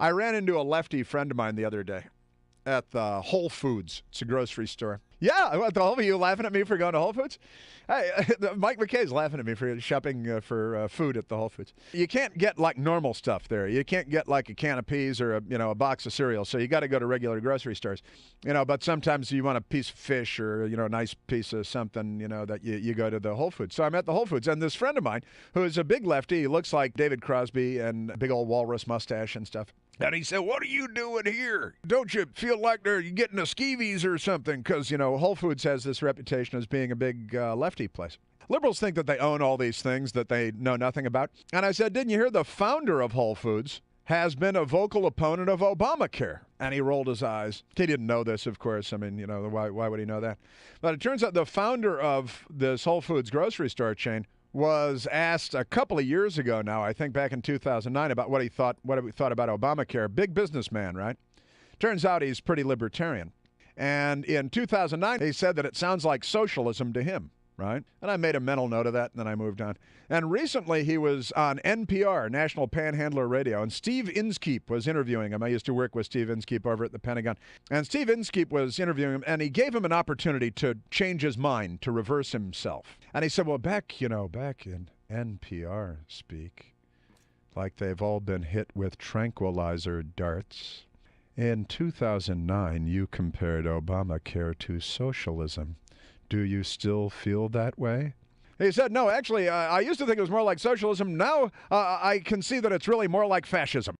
I ran into a lefty friend of mine the other day at the Whole Foods. It's a grocery store. Yeah, I went to Whole Foods. You laughing at me for going to Whole Foods? Hey, Mike McKay's laughing at me for shopping for food at the Whole Foods. You can't get like normal stuff there. You can't get like a can of peas or a box of cereal. So you got to go to regular grocery stores. But sometimes you want a piece of fish or a nice piece of something. That you go to the Whole Foods. So I'm at the Whole Foods, and this friend of mine who is a big lefty. He looks like David Crosby and a big old walrus mustache and stuff. And he said, "What are you doing here? Don't you feel like you're getting a skeevies or something?" Because, Whole Foods has this reputation as being a big lefty place. Liberals think that they own all these things that they know nothing about. And I said, "Didn't you hear the founder of Whole Foods has been a vocal opponent of Obamacare?" And he rolled his eyes. He didn't know this, of course. I mean, why would he know that? But it turns out the founder of this Whole Foods grocery store chain was asked a couple of years ago now, I think back in 2009, about what he thought about Obamacare. Big businessman, right? Turns out he's pretty libertarian. And in 2009, he said that it sounds like socialism to him, right? And I made a mental note of that, and then I moved on. And recently he was on NPR, National Panhandler Radio, and Steve Inskeep was interviewing him. I used to work with Steve Inskeep over at the Pentagon. And Steve Inskeep was interviewing him, and he gave him an opportunity to change his mind, to reverse himself. And he said, well, back in NPR speak, like they've all been hit with tranquilizer darts. In 2009, you compared Obamacare to socialism. Do you still feel that way? He said, no, actually, I used to think it was more like socialism. Now I can see that it's really more like fascism.